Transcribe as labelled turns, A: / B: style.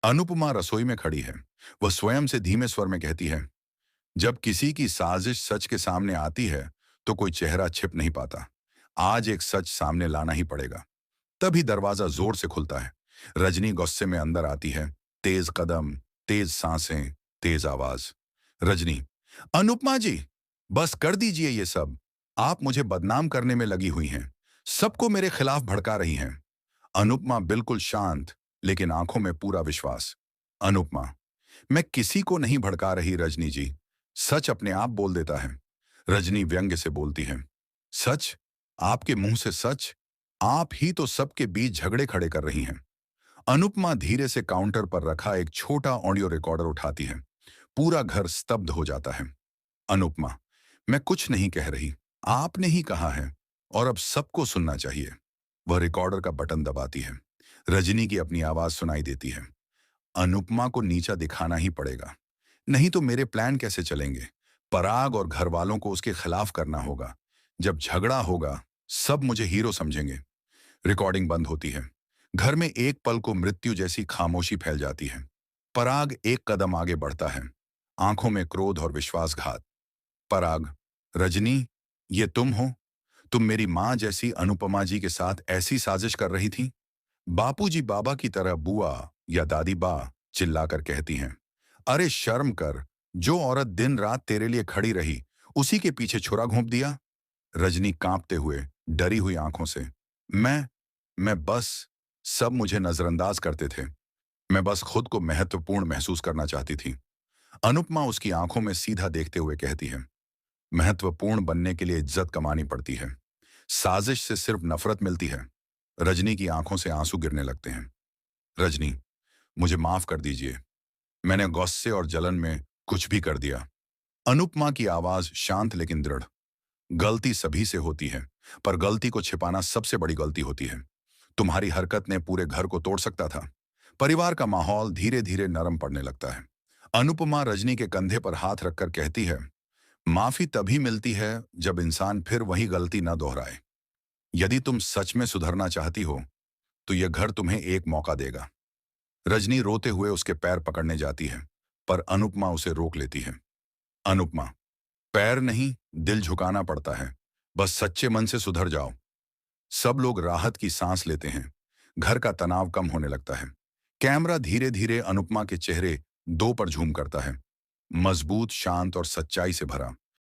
A: अनुपमा रसोई में खड़ी है। वह स्वयं से धीमे स्वर में कहती है, जब किसी की साजिश सच के सामने आती है तो कोई चेहरा छिप नहीं पाता। आज एक सच सामने लाना ही पड़ेगा। तभी दरवाजा जोर से खुलता है। रजनी गुस्से में अंदर आती है। तेज कदम, तेज सांसें, तेज आवाज। रजनी, अनुपमा जी, बस कर दीजिए ये सब। आप मुझे बदनाम करने में लगी हुई हैं। सबको मेरे खिलाफ भड़का रही हैं। अनुपमा बिल्कुल शांत, लेकिन आंखों में पूरा विश्वास। अनुपमा, मैं किसी को नहीं भड़का रही रजनी जी। सच अपने आप बोल देता है। रजनी व्यंग्य से बोलती है, सच? आपके मुंह से सच? आप ही तो सबके बीच झगड़े खड़े कर रही हैं। अनुपमा धीरे से काउंटर पर रखा एक छोटा ऑडियो रिकॉर्डर उठाती है। पूरा घर स्तब्ध हो जाता है। अनुपमा, मैं कुछ नहीं कह रही। आपने ही कहा है, और अब सबको सुनना चाहिए। वह रिकॉर्डर का बटन दबाती है। रजनी की अपनी आवाज सुनाई देती है। अनुपमा को नीचा दिखाना ही पड़ेगा, नहीं तो मेरे प्लान कैसे चलेंगे। पराग और घर वालों को उसके खिलाफ करना होगा। जब झगड़ा होगा, सब मुझे हीरो समझेंगे। रिकॉर्डिंग बंद होती है। घर में एक पल को मृत्यु जैसी खामोशी फैल जाती है। पराग एक कदम आगे बढ़ता है, आंखों में क्रोध और विश्वासघात। पराग, रजनी, ये तुम हो? तुम मेरी मां जैसी अनुपमा जी के साथ ऐसी साजिश कर रही थी? बापूजी बाबा की तरह बुआ या दादी बा चिल्लाकर कहती हैं, अरे शर्म कर। जो औरत दिन रात तेरे लिए खड़ी रही, उसी के पीछे छुरा घोंप दिया। रजनी कांपते हुए, डरी हुई आंखों से, मैं बस, सब मुझे नजरअंदाज करते थे। मैं बस खुद को महत्वपूर्ण महसूस करना चाहती थी। अनुपमा उसकी आंखों में सीधा देखते हुए कहती है, महत्वपूर्ण बनने के लिए इज्जत कमानी पड़ती है, साजिश से सिर्फ नफरत मिलती है। रजनी की आंखों से आंसू गिरने लगते हैं। रजनी, मुझे माफ कर दीजिए। मैंने गुस्से और जलन में कुछ भी कर दिया। अनुपमा की आवाज शांत लेकिन दृढ़। गलती सभी से होती है, पर गलती को छिपाना सबसे बड़ी गलती होती है। तुम्हारी हरकत ने पूरे घर को तोड़ सकता था। परिवार का माहौल धीरे धीरे नरम पड़ने लगता है। अनुपमा रजनी के कंधे पर हाथ रखकर कहती है, माफी तभी मिलती है जब इंसान फिर वही गलती न दोहराए। यदि तुम सच में सुधरना चाहती हो, तो यह घर तुम्हें एक मौका देगा। रजनी रोते हुए उसके पैर पकड़ने जाती है, पर अनुपमा उसे रोक लेती है। अनुपमा, पैर नहीं, दिल झुकाना पड़ता है। बस सच्चे मन से सुधर जाओ। सब लोग राहत की सांस लेते हैं। घर का तनाव कम होने लगता है। कैमरा धीरे धीरे अनुपमा के चेहरे दो पर झूम करता है। मजबूत, शांत और सच्चाई से भरा।